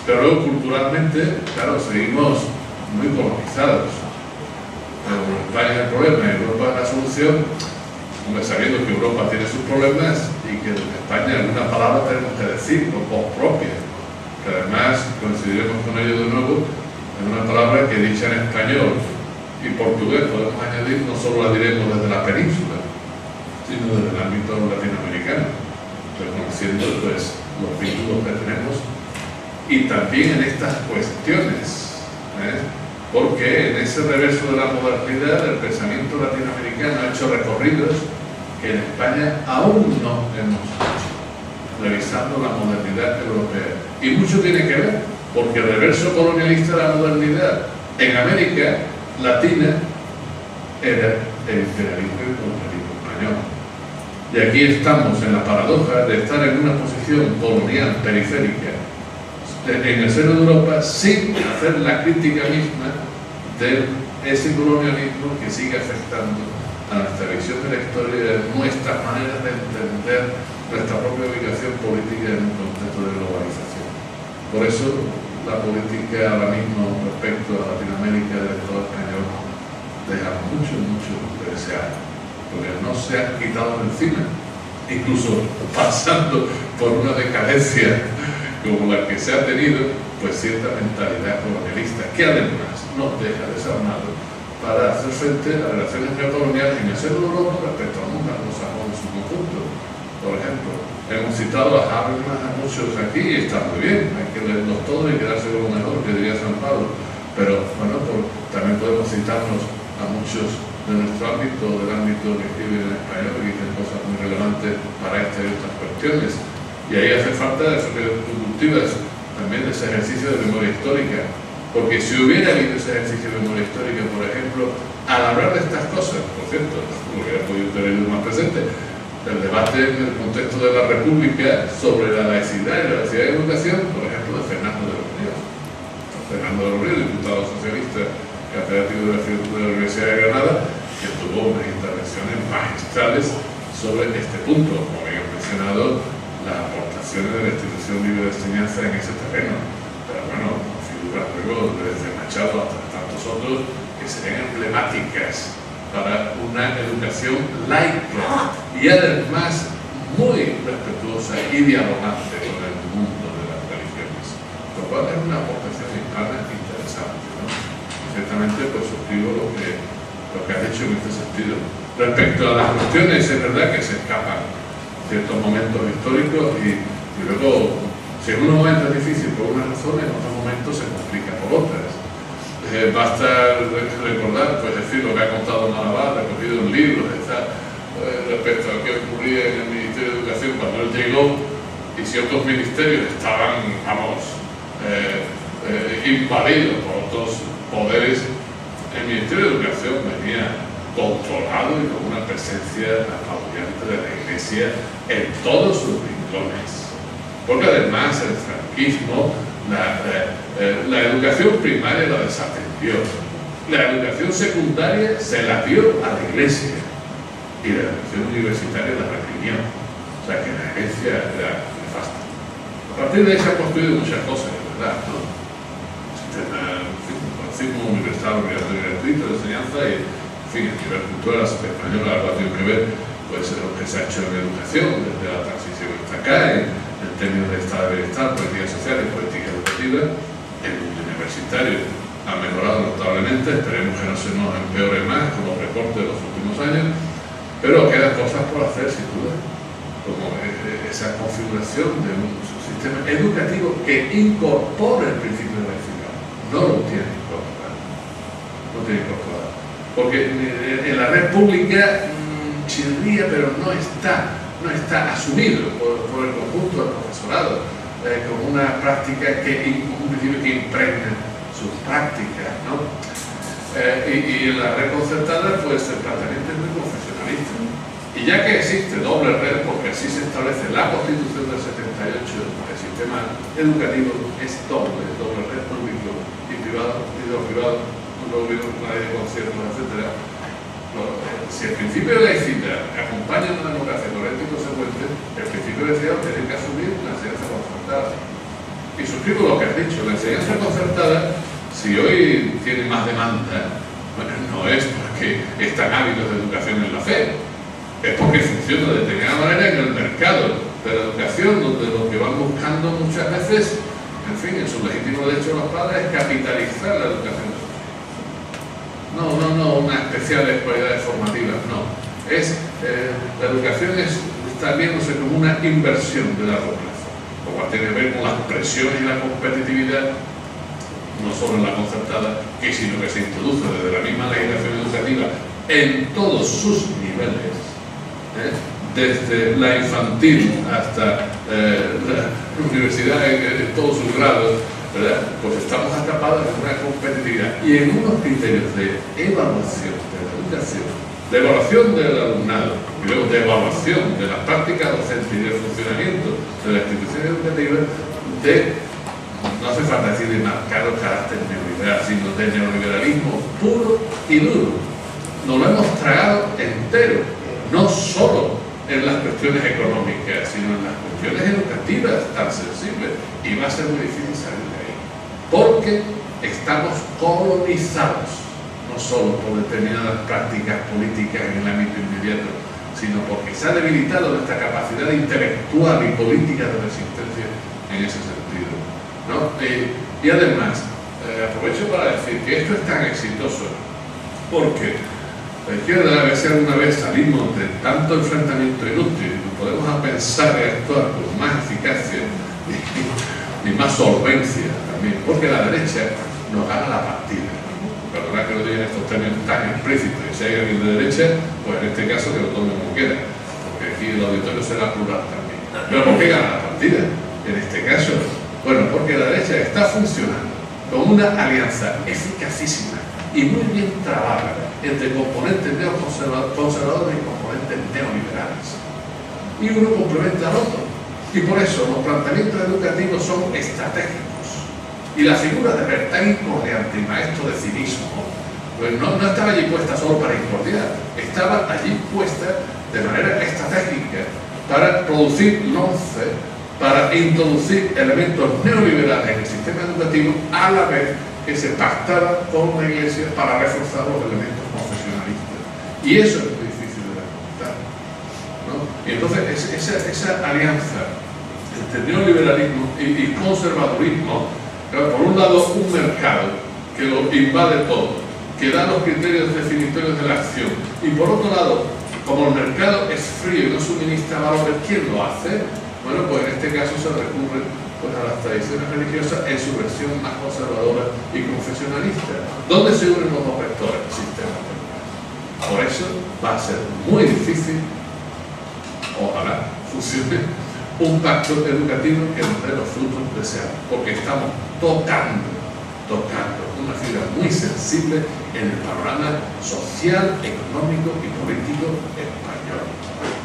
Pero luego, culturalmente, claro, seguimos muy colonizados. España es el problema y Europa es la solución, sabiendo que Europa tiene sus problemas y que en España alguna palabra tenemos que decir con voz propia, que además coincidiremos con ello de nuevo en una palabra que dicha en español y portugués podemos añadir, no solo la diremos desde la península, sino desde el ámbito latinoamericano, reconociendo pues los vínculos que tenemos y también en estas cuestiones, porque en ese reverso de la modernidad el pensamiento latinoamericano ha hecho recorridos que en España aún no hemos hecho, revisando la modernidad europea. Y mucho tiene que ver, porque el reverso colonialista de la modernidad en América Latina era el imperialismo y el colonialismo español. Y aquí estamos en la paradoja de estar en una posición colonial periférica en el seno de Europa sin hacer la crítica misma de ese colonialismo que sigue afectando a nuestra visión de la historia, nuestras maneras de entender nuestra propia ubicación política en un contexto de globalización. Por eso la política ahora mismo respecto a Latinoamérica del Estado español deja mucho que desear, porque no se han quitado de encima, incluso pasando por una decadencia como la que se ha tenido, pues cierta mentalidad colonialista, que además nos deja desarmados para hacer frente a relaciones neocoloniales en el seno de Europa respecto al mundo anglosajón en su conjunto. Por ejemplo, hemos citado a Habermas a muchos aquí y está muy bien, hay que leerlos todos y quedarse con lo mejor, que diría San Pablo, pero bueno, también podemos citarnos a muchos de nuestro ámbito, del ámbito que escriben en español, que dicen cosas muy relevantes para esta y otras cuestiones. Y ahí hace falta productivas también de ese ejercicio de memoria histórica, porque si hubiera habido ese ejercicio de memoria histórica, por ejemplo, al hablar de estas cosas, por cierto, hubiera podido tenerlo más presente, el debate en el contexto de la República sobre la laicidad y la laicidad de educación, por ejemplo, de Fernando de los Ríos. Fernando de los Ríos, diputado socialista, catedrático de la Universidad de Granada, que tuvo unas intervenciones magistrales sobre este punto, como habían mencionado, las aportaciones de la institución libre de enseñanza en ese terreno. Pero bueno, figuras luego desde Machado hasta tantos otros que serían emblemáticas para una educación laica y además muy respetuosa y dialogante con el mundo de las religiones, lo cual es una aportación hispana interesante, ¿no? Ciertamente pues suscribo lo que has dicho en este sentido. Respecto a las cuestiones, es verdad que se escapan ciertos momentos históricos y luego, si en un momento es difícil por una razón, en otros momentos se complica por otras. Basta recordar, pues decir, lo que ha contado Malabar, recogido en libros, respecto a qué ocurría en el Ministerio de Educación cuando él llegó y si otros ministerios estaban, invadidos por otros poderes. El Ministerio de Educación venía controlado y con una presencia apabullante de la Iglesia en todos sus rincones. Porque además el franquismo, la educación primaria la desatendió, la educación secundaria se la dio a la Iglesia y la educación universitaria la reprimió. O sea que la Iglesia era nefasta. A partir de ahí se han construido muchas cosas, de verdad, ¿no? El sistema universal, obligatorio y gratuito de enseñanza y, en fin, a nivel cultural, la sociedad española algo ha tenido que ver, pues lo que se ha hecho en la educación desde la transición hasta acá, en términos de estado de bienestar, política social y política educativa. El mundo universitario ha mejorado notablemente, esperemos que no se nos empeore más con los recortes de los últimos años, pero quedan cosas por hacer sin duda, como esa configuración de un sistema educativo que incorpore el principio de laicidad. No lo tiene incorporado, porque en la red pública chirría, pero no está asumido por el conjunto del profesorado como una práctica un principio que impregna sus prácticas, ¿no? Y en la red concertada pues el planteamiento es muy confesionalista y Y ya que existe doble red, porque así se establece la Constitución del 78, el sistema educativo es doble red, público y privado, no hubo una ley de conciertos, etc. Si el principio de laicidad acompaña una democracia correcta y consecuente, el principio de laicidad tiene que asumir la enseñanza concertada. Y suscribo lo que has dicho, la enseñanza concertada, si hoy tiene más demanda, bueno, no es porque están ávidos de educación en la fe, es porque funciona de determinada manera en el mercado de la educación, donde lo que van buscando muchas veces, en fin, en su legítimo derecho de los padres, es capitalizar la educación. No, unas especiales cualidades formativas, no. La educación está viéndose como una inversión de largo plazo, lo cual tiene que ver con las presiones y la competitividad, no solo en la concertada, sino que se introduce desde la misma legislación educativa en todos sus niveles, desde la infantil hasta la universidad en todos sus grados, ¿verdad? Pues estamos atrapados en una competitividad y en unos criterios de evaluación de la educación, de evaluación del alumnado y luego de evaluación de la práctica docente y del funcionamiento de la institución educativa, no hace falta decir de marcado carácter neoliberal, sino de neoliberalismo puro y duro. Nos lo hemos tragado entero, no solo en las cuestiones económicas, sino en las cuestiones educativas tan sensibles, y va a ser muy difícil salir de ahí, porque estamos colonizados, no solo por determinadas prácticas políticas en el ámbito inmediato, sino porque se ha debilitado nuestra capacidad intelectual y política de resistencia en ese sentido, ¿no? Y además, aprovecho para decir que esto es tan exitoso porque la izquierda, a ver si alguna vez salimos de tanto enfrentamiento inútil y podemos pensar y actuar con más eficacia y más solvencia también, porque la derecha nos gana la partida. Perdona que lo diga en estos términos tan explícitos, y si hay alguien de derecha, pues en este caso que lo tome como quiera, porque aquí el auditorio será plural también. Pero ¿por qué gana la partida? En este caso, bueno, porque la derecha está funcionando con una alianza eficacísima y muy bien trabada entre componentes neoconservadores y componentes neoliberales. Y uno complementa al otro. Y por eso los planteamientos educativos son estratégicos. Y la figura de Bertán Incordiante, maestro de cinismo, pues no estaba allí puesta solo para incordiar, estaba allí puesta de manera estratégica para producir lonce, para introducir elementos neoliberales en el sistema educativo, a la vez que se pactaba con la Iglesia para reforzar los elementos confesionalistas. Y eso es muy difícil de contar, ¿no? Y entonces esa alianza entre neoliberalismo y conservadurismo, por un lado un mercado que lo invade todo, que da los criterios definitorios de la acción, y por otro lado, como el mercado es frío y no suministra valores, ¿quién lo hace? Bueno, pues en este caso se recurre a las tradiciones religiosas en su versión más conservadora y confesionalista. ¿Dónde se unen los dos vectores? Sistemas educativos. Por eso va a ser muy difícil, ojalá funcione, un pacto educativo que nos dé los frutos deseados, porque estamos tocando una fibra muy sensible en el panorama social, económico y político español.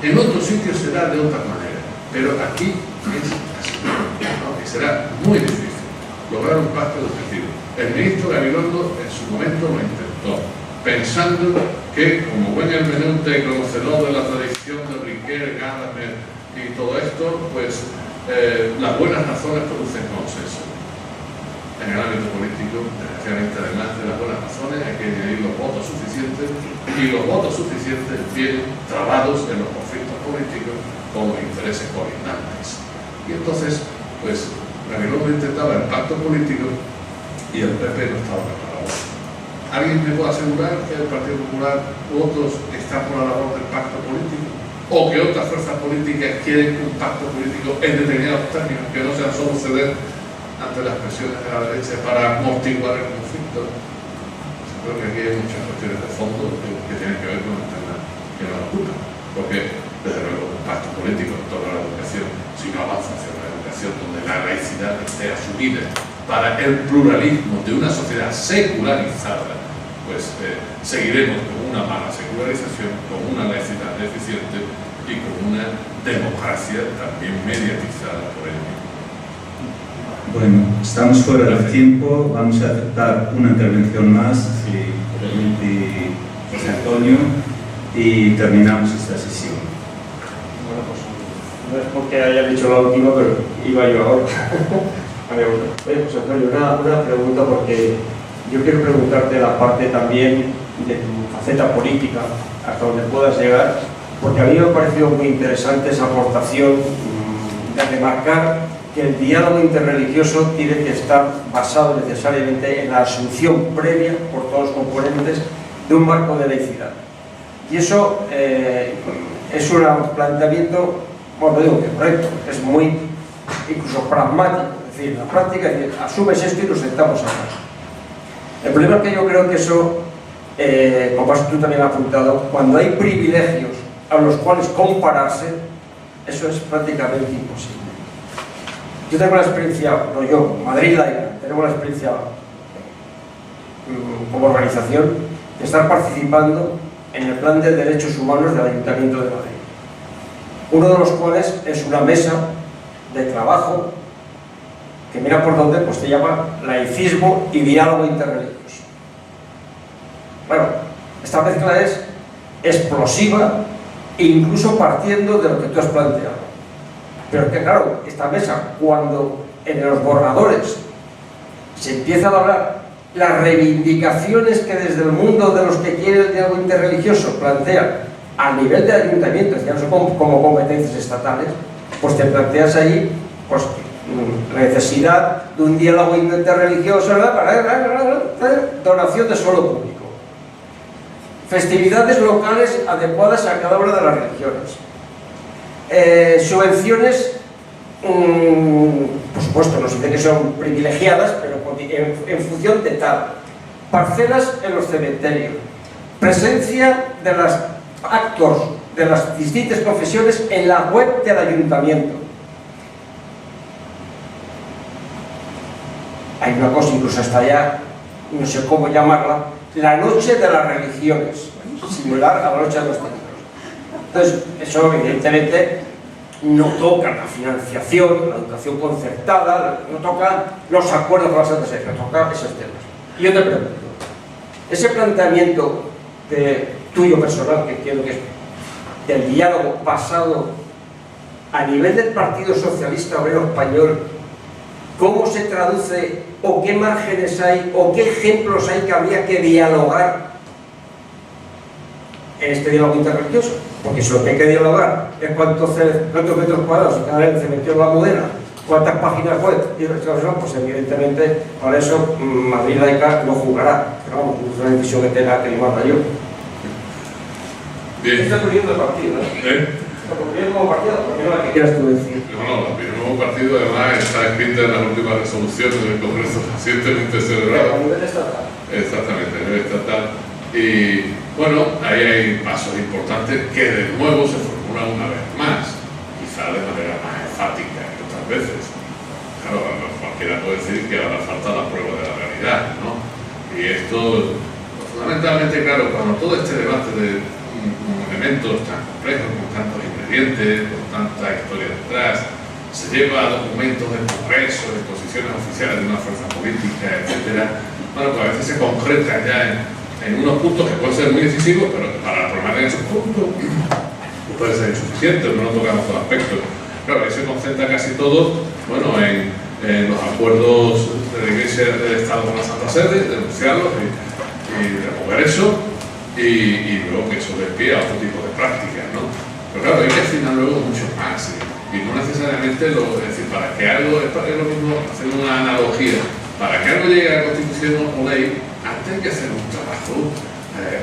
En otros sitios será de otra manera, pero aquí es así, ¿no? Y será muy difícil lograr un pacto educativo. El ministro Gabilondo en su momento lo intentó, pensando que, como buen hermeneute, conocedor de la tradición de Riquet, Gadamer y todo esto, pues las buenas razones producen consenso. En el ámbito político, desgraciadamente, además de las buenas razones, hay que añadir los votos suficientes, y los votos suficientes vienen trabados en los conflictos políticos como intereses colindantes. Y entonces, pues, Gabilondo intentaba el pacto político y el PP no estaba preparado. ¿Alguien me puede asegurar que el Partido Popular u otros están por la labor del pacto político? ¿O que otras fuerzas políticas quieren un pacto político en determinados términos, que no sean solo ceder ante las presiones de la derecha para amortiguar el conflicto? Creo que aquí hay muchas cuestiones de fondo que tienen que ver con el tema que nos ocupa, porque desde luego un pacto político en torno a la educación, si no avanza hacia una educación donde la laicidad esté asumida para el pluralismo de una sociedad secularizada, pues seguiremos con una mala secularización, con una laicidad deficiente y con una democracia también mediatizada por él mismo. Bueno, estamos fuera del tiempo, vamos a aceptar una intervención más, si permite José Antonio, y terminamos esta sesión. Bueno, pues no es porque haya dicho la última, pero iba yo ahora. Oye, José Antonio, una pregunta, porque yo quiero preguntarte la parte también de tu faceta política, hasta donde puedas llegar, porque a mí me ha parecido muy interesante esa aportación de remarcar que el diálogo interreligioso tiene que estar basado necesariamente en la asunción previa por todos los componentes de un marco de laicidad. Y eso es un planteamiento, bueno, digo que correcto, es muy incluso pragmático, es decir, en la práctica, es decir, asumes esto y nos sentamos a hablar. El problema es que yo creo que eso, como tú también has apuntado, cuando hay privilegios a los cuales compararse, eso es prácticamente imposible. Yo tengo la experiencia, no yo, Madrid Laica, tenemos la experiencia como organización de estar participando en el plan de derechos humanos del Ayuntamiento de Madrid. Uno de los cuales es una mesa de trabajo que mira por dónde, pues se llama laicismo y diálogo interreligioso. Bueno, esta mezcla es explosiva e incluso partiendo de lo que tú has planteado. Pero es que claro, esta mesa, cuando en los borradores se empiezan a hablar las reivindicaciones que desde el mundo de los que quieren el diálogo interreligioso plantean a nivel de ayuntamientos, ya no son como competencias estatales, pues te planteas ahí pues, la necesidad de un diálogo interreligioso para donación de suelo público, festividades locales adecuadas a cada una de las religiones, subvenciones, por supuesto, no se dice que son privilegiadas, pero en función de tal, parcelas en los cementerios, presencia de los actos de las distintas confesiones en la web del ayuntamiento. Hay una cosa, incluso hasta allá, no sé cómo llamarla, la noche de las religiones, similar a la noche de los templos. Entonces, eso evidentemente no toca la financiación, la educación concertada, no toca los acuerdos con la Santa Sede, no toca esos temas. Y yo te pregunto, ese planteamiento tuyo personal, que quiero que es del diálogo basado a nivel del Partido Socialista Obrero Español, ¿cómo se traduce o qué márgenes hay o qué ejemplos hay que habría que dialogar en este diálogo interreligioso? Porque si lo que hay que dialogar es cuántos metros cuadrados y cada vez el cementerio de la Almudena, cuántas páginas web y pues evidentemente para eso Madrid Laica no jugará, pero vamos, es una decisión que tenga que llevarla yo. Bien. Está ocurriendo el partido, ¿no? Está ocurriendo como partido, porque no la que quieras tú decir. No, la opinión como partido además está escrita en las últimas resoluciones del Congreso recientemente celebrado. A nivel estatal. Exactamente, a nivel estatal. Y bueno, ahí hay pasos importantes que de nuevo se formulan una vez más, quizá de manera más enfática que otras veces. Claro, cualquiera puede decir que ahora falta la prueba de la realidad, ¿no? Y esto, fundamentalmente, claro, cuando todo este debate de elementos tan complejos, con tantos ingredientes, con tanta historia detrás, se lleva a documentos del Congreso, de posiciones oficiales de una fuerza política, etcétera. Bueno, pues a veces se concreta ya en unos puntos que pueden ser muy decisivos, pero que para la problemática de esos puntos puede ser insuficiente, no tocamos los aspectos. Claro, ahí se concentra casi todo, bueno, en los acuerdos de la Iglesia del Estado con la Santa Sede, denunciarlos y remover eso, y luego que eso dé pie a otro tipo de prácticas, ¿no? Pero claro, hay que afinar luego mucho más, y no necesariamente es decir, para que algo, es lo mismo, hacer una analogía, para que algo llegue a la Constitución o ley, antes hay que hacer un trabajo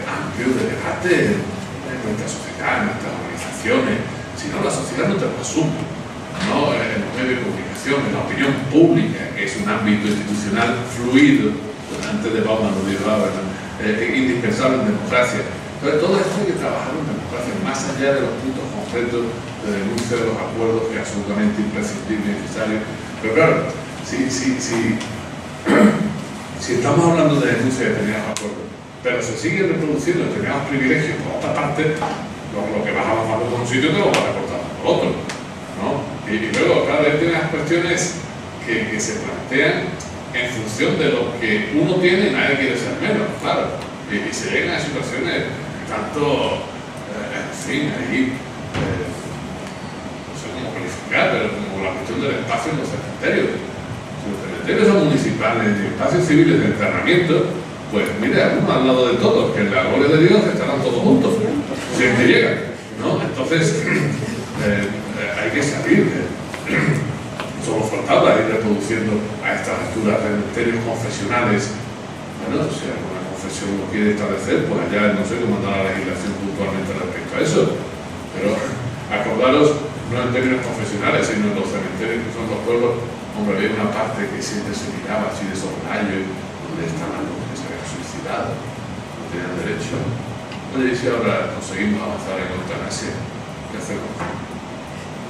amplio de debate en nuestra sociedad, en nuestras organizaciones, si no la sociedad no te lo asume, ¿no? En los medios de comunicación, en la opinión pública, que es un ámbito institucional fluido, antes de Bauman lo dijo ahora, indispensable en democracia. Entonces todo esto hay que trabajar en democracia, más allá de los puntos concretos de denuncia de los acuerdos, que es absolutamente imprescindible y necesario. Pero claro, si estamos hablando de denuncia de determinados acuerdos, pero se siguen reproduciendo determinados privilegios por otra parte, lo que vas avanzando por un sitio te lo vas recortando por otro, ¿no? Y luego, claro, hay unas cuestiones que se plantean en función de lo que uno tiene y nadie quiere ser menos, claro. Y se llegan a situaciones tanto, en fin, ahí, no sé cómo calificar, pero como la cuestión del espacio en los cementerios. Si los cementerios son municipales y espacios civiles de enterramiento, pues mira, uno al lado de todos, que en la gloria de Dios estarán todos juntos, si es que llegan, ¿no? Entonces, hay que salir de... Solo faltaba ir reproduciendo a estas alturas cementerios confesionales. Bueno, si alguna confesión lo quiere establecer, pues allá no sé cómo anda la legislación puntualmente respecto a eso. Pero acordaros, no en términos confesionales, sino en los cementerios que son los pueblos, hombre, había una parte que siempre se miraba así de soslayo, donde estaban los que se habían suicidado, no tenían derecho. Oye, y si ahora conseguimos avanzar en eutanasia, ¿qué hacemos?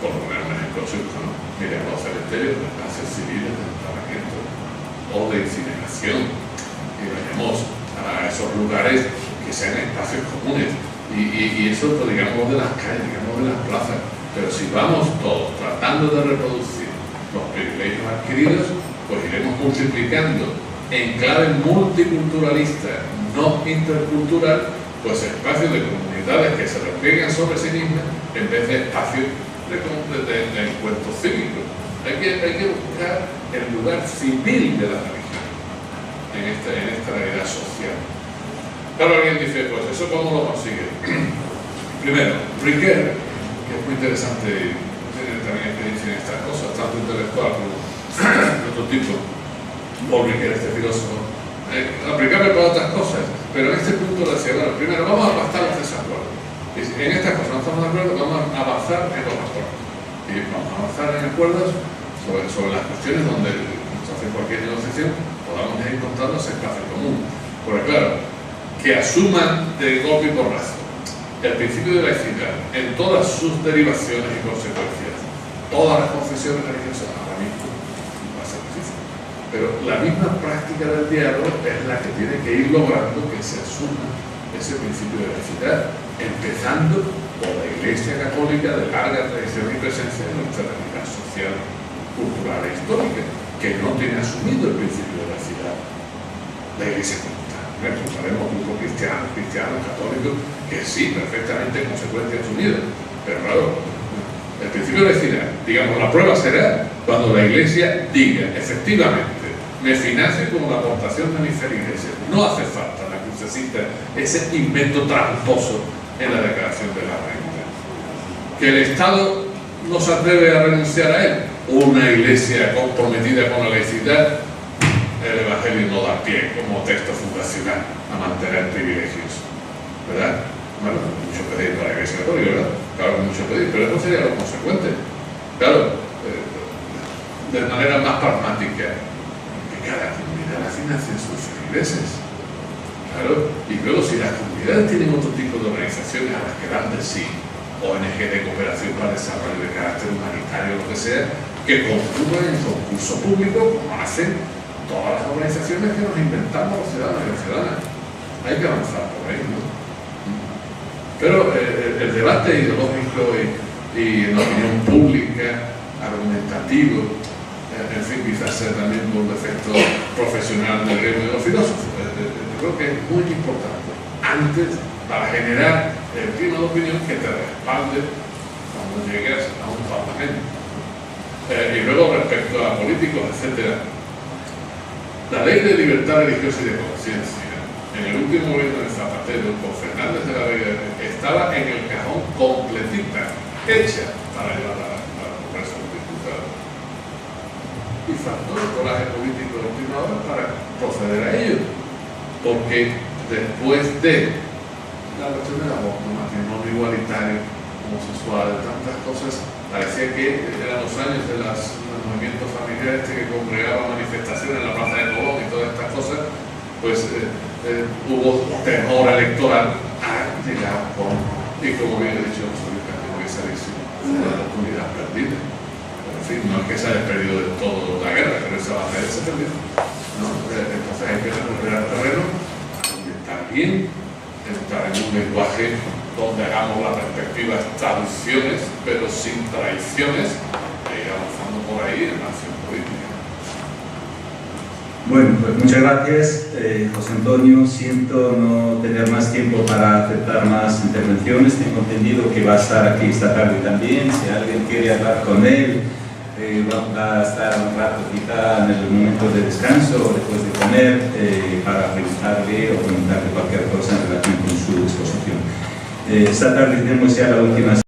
Por poner un ejemplo chico, ¿no? Miren los cementerios de espacios civiles de enterramiento o de incineración, y vayamos a esos lugares que sean espacios comunes, y eso, pues, digamos, de las calles, digamos, de las plazas. Pero si vamos todos tratando de reproducir los privilegios adquiridos, pues iremos multiplicando en clave multiculturalista, no intercultural, pues espacios de comunidades que se repliegan sobre sí mismas en vez de espacios de encuentro cívico. Hay que buscar el lugar civil de la religión en esta realidad social. Claro, alguien dice, pues eso ¿cómo lo consigue? Primero, Riquet, que es muy interesante, tiene también experiencia en estas cosas, tanto intelectual como de otro tipo. Paul Riquet, este filósofo, aplicable para otras cosas, pero en este punto decía, bueno, primero vamos a aplastar los desacuerdos. En estas cosas no estamos de acuerdo, vamos a avanzar en los acuerdos. Y vamos a avanzar en acuerdos sobre las cuestiones donde se hace cualquier negociación, podamos ir encontrando ese espacio común. Porque claro, que asuman de golpe y porrazo el principio de laicidad en todas sus derivaciones y consecuencias, todas las confesiones religiosas, ahora mismo va a ser difícil. Pero la misma práctica del diálogo es la que tiene que ir logrando que se asuma ese principio de laicidad, empezando por la Iglesia Católica de larga tradición y presencia en nuestra realidad social, cultural e histórica, que no tiene asumido el principio de laicidad. La Iglesia comunitaria, sabemos grupos cristianos, católicos, que sí, perfectamente consecuencias asumidas, pero claro, el principio de laicidad, digamos, la prueba será cuando la Iglesia diga, efectivamente, me financio con la aportación de mis feligreses, no hace falta la crucecita, ese invento tramposo en la declaración de la renta. Que el Estado no se atreve a renunciar a él. Una Iglesia comprometida con la laicidad, el Evangelio no da pie como texto fundacional a mantener privilegios, ¿verdad? Bueno, mucho pedir para la Iglesia Católica, ¿verdad? Claro, mucho pedir, pero eso sería lo consecuente. Claro, de manera más pragmática, que cada comunidad la financia sus feligreses. Claro, y luego si las comunidades tienen otro tipo de organizaciones a las que dan de sí, ONG de cooperación para desarrollo de carácter humanitario, lo que sea, que concurran en concurso público, como hacen todas las organizaciones que nos inventamos los ciudadanos y las ciudadanas. Hay que avanzar por ahí, ¿no? Pero el debate ideológico y en la opinión pública, argumentativo, en fin, quizás sea también por defecto profesional del gremio de los filósofos. Creo que es muy importante, antes, para generar el clima de opinión que te respalde cuando llegues a un parlamento. Y luego, respecto a políticos, etc., la ley de libertad religiosa y de conciencia, en el último gobierno de Zapatero, con Fernández de la Vega, estaba en el cajón completita, hecha para llevar a la Congreso de Diputados. Y faltó el coraje político de última hora para proceder a ello. Porque después de la cuestión del aborto, matrimonio igualitario, homosexual, tantas cosas, parecía que eran los años de los movimientos familiares que congregaban manifestaciones en la Plaza de Colón y todas estas cosas, pues hubo temor electoral a llegar con, y como bien he dicho, tengo que salirse de la oportunidad perdida. En fin, no es que se haya perdido de todo la guerra, pero esa batalla se perdió. ¿No? Entonces hay que recuperar terreno, argumentar también entrar en un lenguaje donde hagamos las respectivas traducciones, pero sin traiciones, e ir avanzando por ahí en la acción política. Bueno, pues muchas gracias, José Antonio. Siento no tener más tiempo para aceptar más intervenciones. Tengo entendido que va a estar aquí esta tarde también. Si alguien quiere hablar con él, va a estar un rato quizá en el momento de descanso o después de comer para preguntarle o preguntarle cualquier cosa en relación con su exposición. Esta tarde tenemos ya la última